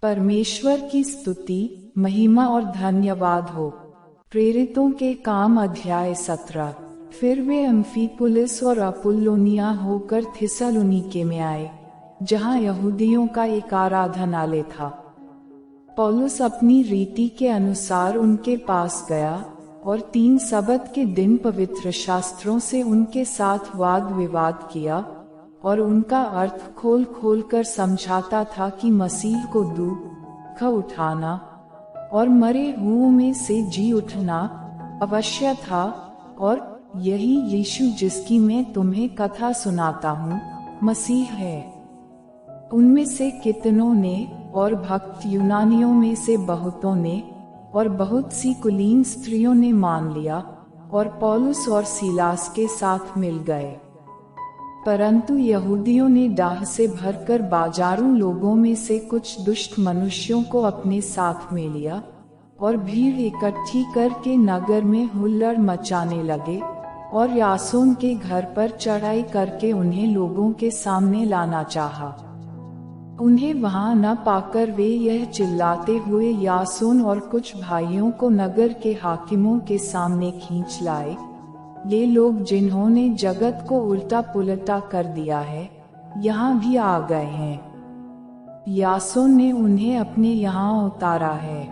परमेश्वर की स्तुति, महिमा और धन्यवाद हो। प्रेरितों के काम अध्याय 17। फिर वे अम्फिपुलिस और अपुल्लोनिया होकर थिस्सलुनीके में आए, जहाँ यहूदियों का एक आराधनालय था। पौलुस अपनी रीति के अनुसार उनके पास गया और 3 सबत के दिन पवित्र शास्त्रों से उनके साथ वाद विवाद किया और उनका अर्थ खोल खोल कर समझाता था कि मसीह को दुख उठाना और मरे हुओं में से जी उठना अवश्य था, और यही यीशु जिसकी मैं तुम्हें कथा सुनाता हूँ मसीह है। उनमें से कितनों ने और भक्त यूनानियों में से बहुतों ने और बहुत सी कुलीन स्त्रियों ने मान लिया और पौलुस और सीलास के साथ मिल गए। परंतु यहूदियों ने डाह से भरकर बाजारों लोगों में से कुछ दुष्ट मनुष्यों को अपने साथ में लिया और भीड़ इकट्ठी करके नगर में हुल्लड़ मचाने लगे और यासोन के घर पर चढ़ाई करके उन्हें लोगों के सामने लाना चाहा। उन्हें वहां न पाकर वे यह चिल्लाते हुए यासोन और कुछ भाइयों को नगर के हाकिमों के सामने खींच लाए, ये लोग जिन्होंने जगत को उल्टा पुलटा कर दिया है, यहाँ भी आ गए हैं। यासोन ने उन्हें अपने यहाँ उतारा है।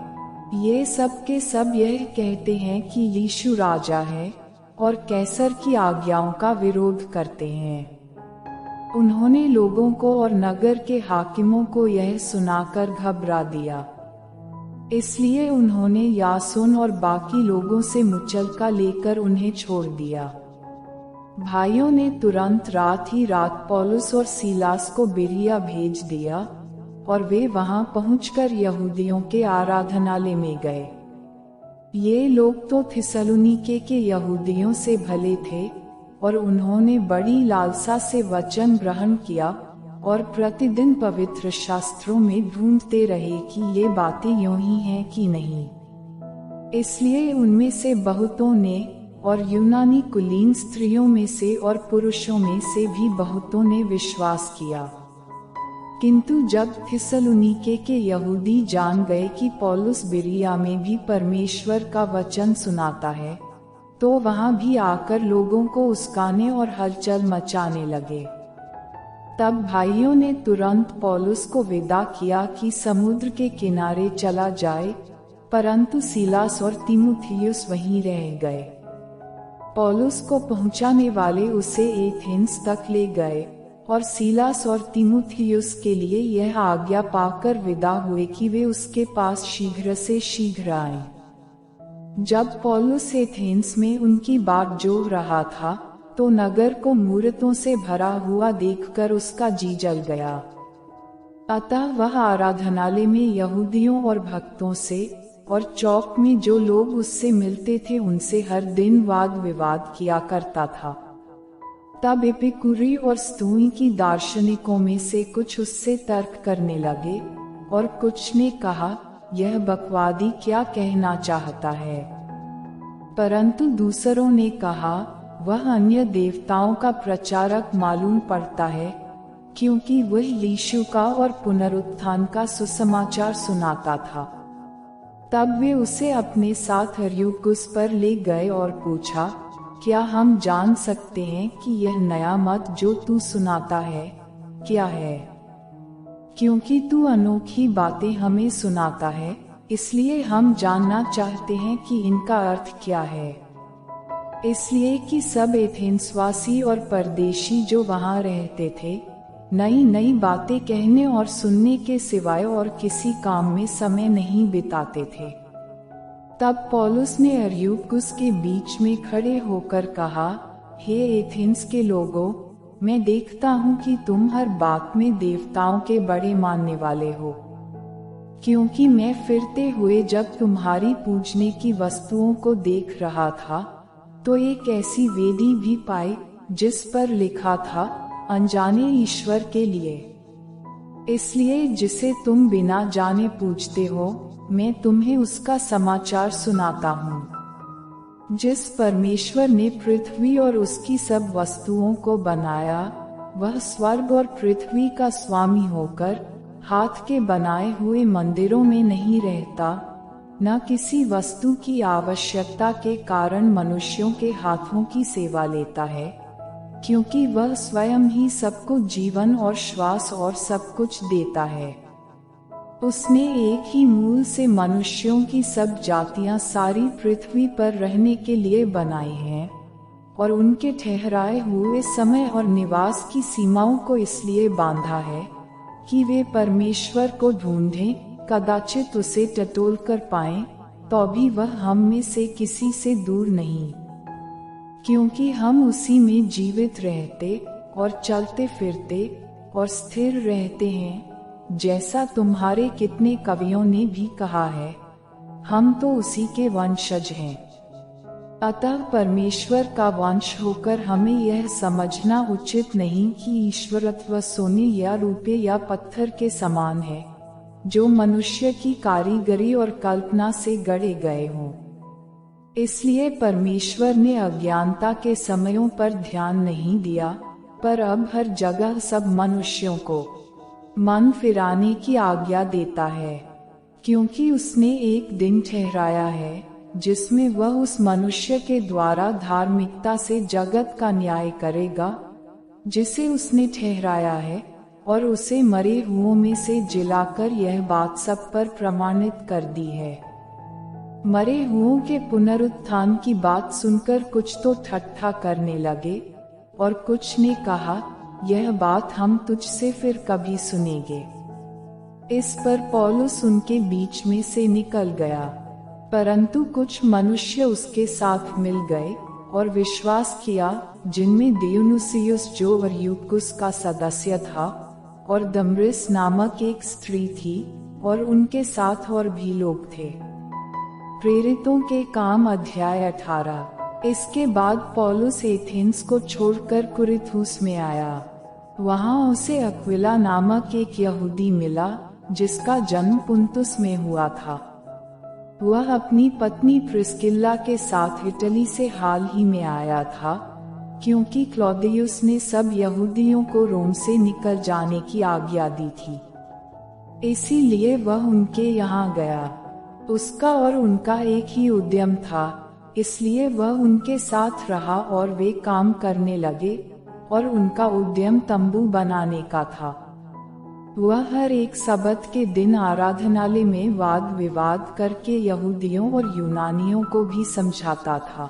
ये सब के सब यह कहते हैं कि यीशु राजा है और कैसर की आज्ञाओं का विरोध करते हैं। उन्होंने लोगों को और नगर के हाकिमों को यह सुनाकर घबरा दिया। इसलिए उन्होंने यासोन और बाकी लोगों से मुचलका लेकर उन्हें छोड़ दिया। भाइयों ने तुरंत रात ही रात पौलुस और सीलास को बिरिया भेज दिया और वे वहां पहुंचकर यहूदियों के आराधनालय में गए। ये लोग तो थिस्सलुनीके के यहूदियों से भले थे और उन्होंने बड़ी लालसा से वचन ग्रहण किया और प्रतिदिन पवित्र शास्त्रों में ढूंढते रहे कि ये बातें यूं ही हैं कि नहीं। इसलिए उनमें से बहुतों ने और यूनानी कुलीन स्त्रियों में से और पुरुषों में से भी बहुतों ने विश्वास किया। किंतु जब थिस्सलुनीके के यहूदी जान गए कि पौलुस बिरिया में भी परमेश्वर का वचन सुनाता है, तो वहां भी आकर लोगों को उस्काने और हलचल मचाने लगे। तब भाइयों ने तुरंत पौलुस को विदा किया कि समुद्र के किनारे चला जाए, परंतु सीलास और तीमुथियुस वहीं रह गए। पौलुस को पहुंचाने वाले उसे एथेंस तक ले गए और सीलास और तीमुथियुस के लिए यह आज्ञा पाकर विदा हुए कि वे उसके पास शीघ्र से शीघ्र आएं। जब पौलुस एथेंस में उनकी बाट जोह रहा था, तो नगर को मूर्तों से भरा हुआ देखकर उसका जी जल गया। अतः वह आराधनालय में यहूदियों और भक्तों से और चौक में जो लोग उससे मिलते थे उनसे हर दिन वाद विवाद किया करता था। तब एपिकुरी और स्तोई की दार्शनिकों में से कुछ उससे तर्क करने लगे और कुछ ने कहा, यह बकवादी क्या कहना चाहता है। परंतु दूसरों ने कहा, वह अन्य देवताओं का प्रचारक मालूम पड़ता है, क्योंकि वह यीशु का और पुनरुत्थान का सुसमाचार सुनाता था। तब वे उसे अपने साथ अरियुगुस पर ले गए और पूछा, क्या हम जान सकते हैं कि यह नया मत जो तू सुनाता है क्या है? क्योंकि तू अनोखी बातें हमें सुनाता है, इसलिए हम जानना चाहते हैं कि इनका अर्थ क्या है। इसलिए कि सब एथेंसवासी और परदेशी जो वहां रहते थे, नई नई बातें कहने और सुनने के सिवाय और किसी काम में समय नहीं बिताते थे। तब पौलुस ने अरियुगुस के बीच में खड़े होकर कहा, हे एथेंस के लोगों, मैं देखता हूँ कि तुम हर बात में देवताओं के बड़े मानने वाले हो। क्योंकि मैं फिरते हुए जब तुम्हारी पूजने की वस्तुओं को देख रहा था, तो एक ऐसी वेदी भी पाई जिस पर लिखा था, अनजाने ईश्वर के लिए। इसलिए जिसे तुम बिना जाने पूजते हो, मैं तुम्हें उसका समाचार सुनाता हूँ। जिस परमेश्वर ने पृथ्वी और उसकी सब वस्तुओं को बनाया, वह स्वर्ग और पृथ्वी का स्वामी होकर हाथ के बनाए हुए मंदिरों में नहीं रहता, न किसी वस्तु की आवश्यकता के कारण मनुष्यों के हाथों की सेवा लेता है, क्योंकि वह स्वयं ही सबको जीवन और श्वास और सब कुछ देता है। उसने एक ही मूल से मनुष्यों की सब जातियां सारी पृथ्वी पर रहने के लिए बनाई हैं, और उनके ठहराए हुए समय और निवास की सीमाओं को इसलिए बांधा है कि वे परमेश्वर को ढूंढें, कदाचित उसे टटोल कर पाएं, तो भी वह हम में से किसी से दूर नहीं, क्योंकि हम उसी में जीवित रहते और चलते फिरते और स्थिर रहते हैं, जैसा तुम्हारे कितने कवियों ने भी कहा है, हम तो उसी के वंशज हैं। अतः परमेश्वर का वंश होकर हमें यह समझना उचित नहीं कि ईश्वरत्व सोने या रुपये या पत्थर के समान है, जो मनुष्य की कारीगरी और कल्पना से गढ़े गए हों। इसलिए परमेश्वर ने अज्ञानता के समयों पर ध्यान नहीं दिया, पर अब हर जगह सब मनुष्यों को मन फिराने की आज्ञा देता है, क्योंकि उसने एक दिन ठहराया है जिसमें वह उस मनुष्य के द्वारा धार्मिकता से जगत का न्याय करेगा, जिसे उसने ठहराया है, और उसे मरे हुओं में से जिलाकर यह बात सब पर प्रमाणित कर दी है। मरे हुओं के पुनरुत्थान की बात सुनकर कुछ तो ठट्ठा करने लगे, और कुछ ने कहा, यह बात हम तुझसे फिर कभी सुनेंगे। इस पर पौलुस उनके बीच में से निकल गया, परंतु कुछ मनुष्य उसके साथ मिल गए और विश्वास किया, जिनमें दियोनुसियुस जो अरियुपगुस का सदस्य था, और दमरिस नामक एक स्त्री थी, और उनके साथ और भी लोग थे। प्रेरितों के काम अध्याय 18। इसके बाद पौलुस एथेंस को छोड़कर कुरिन्थुस में आया। वहां उसे अक्विला नामक एक यहूदी मिला, जिसका जन्म पुन्तुस में हुआ था। वह अपनी पत्नी प्रिस्किल्ला के साथ इटली से हाल ही में आया था, क्योंकि क्लौदियुस ने सब यहूदियों को रोम से निकल जाने की आज्ञा दी थी, इसीलिए वह उनके यहाँ गया। उसका और उनका एक ही उद्यम था, इसलिए वह उनके साथ रहा और वे काम करने लगे, और उनका उद्यम तंबू बनाने का था। वह हर एक सबत के दिन आराधनालय में वाद विवाद करके यहूदियों और यूनानियों को भी समझाता था।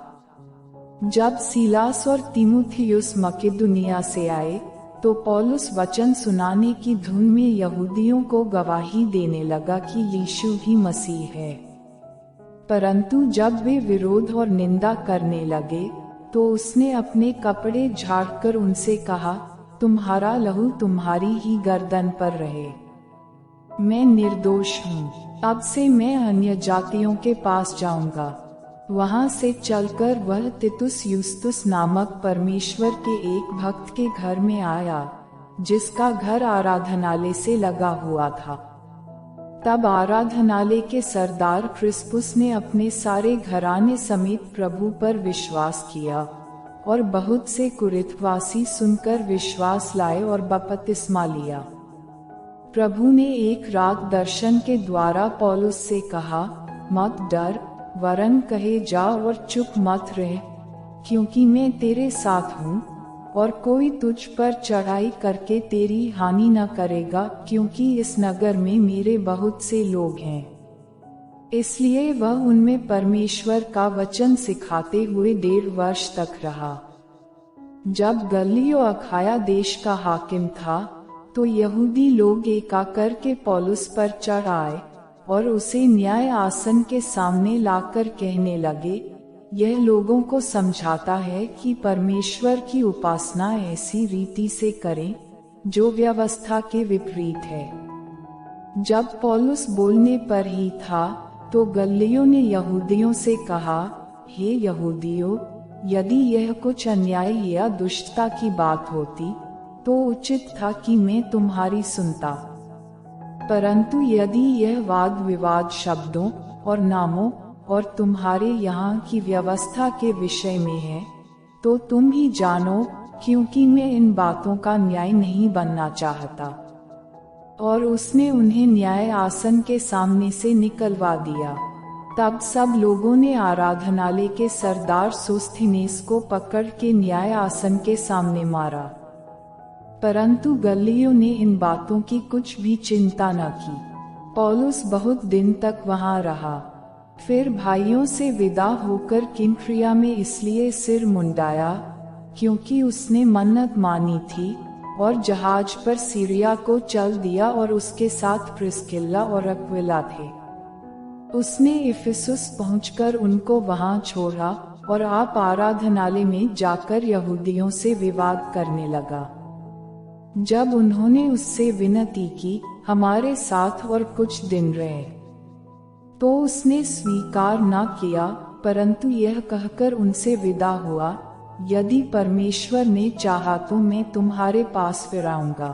जब सीलास और तीमुथियुस मकेदुनिया से आए, तो पौलुस वचन सुनाने की धुन में यहूदियों को गवाही देने लगा कि यीशु ही मसीह है। परंतु जब वे विरोध और निंदा करने लगे, तो उसने अपने कपड़े झाड़कर उनसे कहा, तुम्हारा लहू तुम्हारी ही गर्दन पर रहे। मैं निर्दोष हूँ। अब से मैं अन्य जातियों के पास जाऊंगा। वहां से चलकर वह तितुस यूस्तुस नामक परमेश्वर के एक भक्त के घर में आया, जिसका घर आराधनालय से लगा हुआ था। तब आराधनालय के सरदार क्रिस्पुस ने अपने सारे घराने समेत प्रभु पर विश्वास किया, और बहुत से कुरिन्थवासी सुनकर विश्वास लाए और बपतिस्मा लिया। प्रभु ने एक रात दर्शन के द्वारा पौलुस से कहा, मत डर, वरन कहे जा और चुप मत रह, क्योंकि मैं तेरे साथ हूँ, और कोई तुझ पर चढ़ाई करके तेरी हानि न करेगा, क्योंकि इस नगर में मेरे बहुत से लोग हैं। इसलिए वह उनमें परमेश्वर का वचन सिखाते हुए 1.5 वर्ष तक रहा। जब गल्लियो अखाया देश का हाकिम था, तो यहूदी लोग एका करके पौलुस पर चढ़ आए, और उसे न्याय आसन के सामने लाकर कहने लगे, यह लोगों को समझाता है कि परमेश्वर की उपासना ऐसी रीति से करें जो व्यवस्था के विपरीत है। जब पौलुस बोलने पर ही था, तो गल्लियों ने यहूदियों से कहा, हे यहूदियों, यदि यह कुछ अन्याय या दुष्टता की बात होती, तो उचित था कि मैं तुम्हारी सुनता, परंतु यदि यह वाद विवाद शब्दों और नामों और तुम्हारे यहाँ की व्यवस्था के विषय में है, तो तुम ही जानो, क्योंकि मैं इन बातों का न्याय नहीं बनना चाहता। और उसने उन्हें न्याय आसन के सामने से निकलवा दिया। तब सब लोगों ने आराधनालय के सरदार सोस्थिनेस को पकड़ के न्याय आसन के सामने मारा, परंतु गल्लियो ने इन बातों की कुछ भी चिंता न की। पौलुस बहुत दिन तक वहां रहा। फिर भाइयों से विदा होकर किंक्रिया में इसलिए सिर मुंडाया क्योंकि उसने मन्नत मानी थी, और जहाज पर सीरिया को चल दिया और उसके साथ प्रिस्किल्ला और अक्विला थे। उसने इफिसुस पहुंचकर उनको वहां छोड़ा और आप आराधनालय में जाकर यहूदियों से विवाद करने लगा। जब उन्होंने उससे विनती की, हमारे साथ और कुछ दिन रहे, तो उसने स्वीकार न किया, परंतु यह कहकर उनसे विदा हुआ, यदि परमेश्वर ने चाहा तो मैं तुम्हारे पास फिर आऊंगा।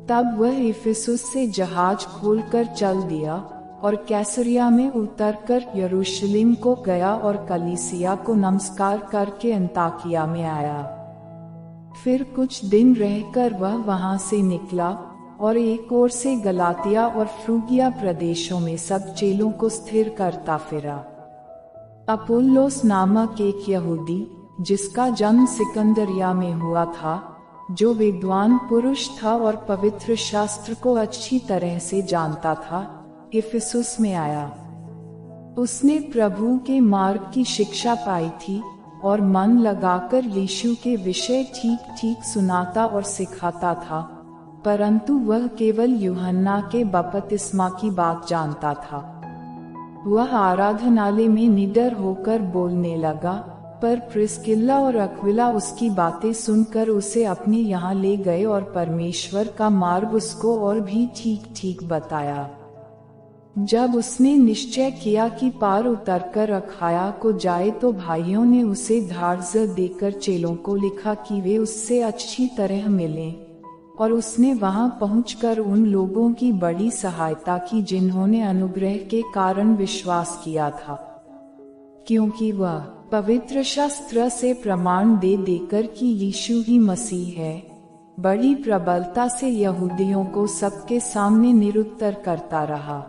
तब वह इफिसुस से जहाज खोलकर चल दिया और कैसरिया में उतरकर यरूशलेम को गया और कलीसिया को नमस्कार करके अंताकिया में आया। फिर कुछ दिन रहकर वह वहां से निकला और एक ओर से गलातिया और फ्रूगिया प्रदेशों में सब चेलों को स्थिर करता फिरा। अपुल्लोस नामक एक यहूदी, जिसका जन्म सिकंदरिया में हुआ था, जो विद्वान पुरुष था और पवित्र शास्त्र को अच्छी तरह से जानता था, इफिसुस में आया। उसने प्रभु के मार्ग की शिक्षा पाई थी और मन लगाकर यीशु के विषय ठीक ठीक सुनाता और सिखाता था, परंतु वह केवल यूहन्ना के बपतिस्मा की बात जानता था। वह आराधनालय में निडर होकर बोलने लगा, पर प्रिस्किल्ला और अक्विला उसकी बातें सुनकर उसे अपने यहाँ ले गए और परमेश्वर का मार्ग उसको और भी ठीक ठीक बताया। जब उसने निश्चय किया कि पार उतरकर अखाया को जाए, तो भाइयों ने उसे धार्ज़ देकर चेलों को लिखा कि वे उससे अच्छी तरह मिलें, और उसने वहां पहुंचकर उन लोगों की बड़ी सहायता की जिन्होंने अनुग्रह के कारण विश्वास किया था, क्योंकि वह पवित्र शास्त्र से प्रमाण दे देकर कि यीशु ही मसीह है, बड़ी प्रबलता से यहूदियों को सबके सामने निरुत्तर करता रहा।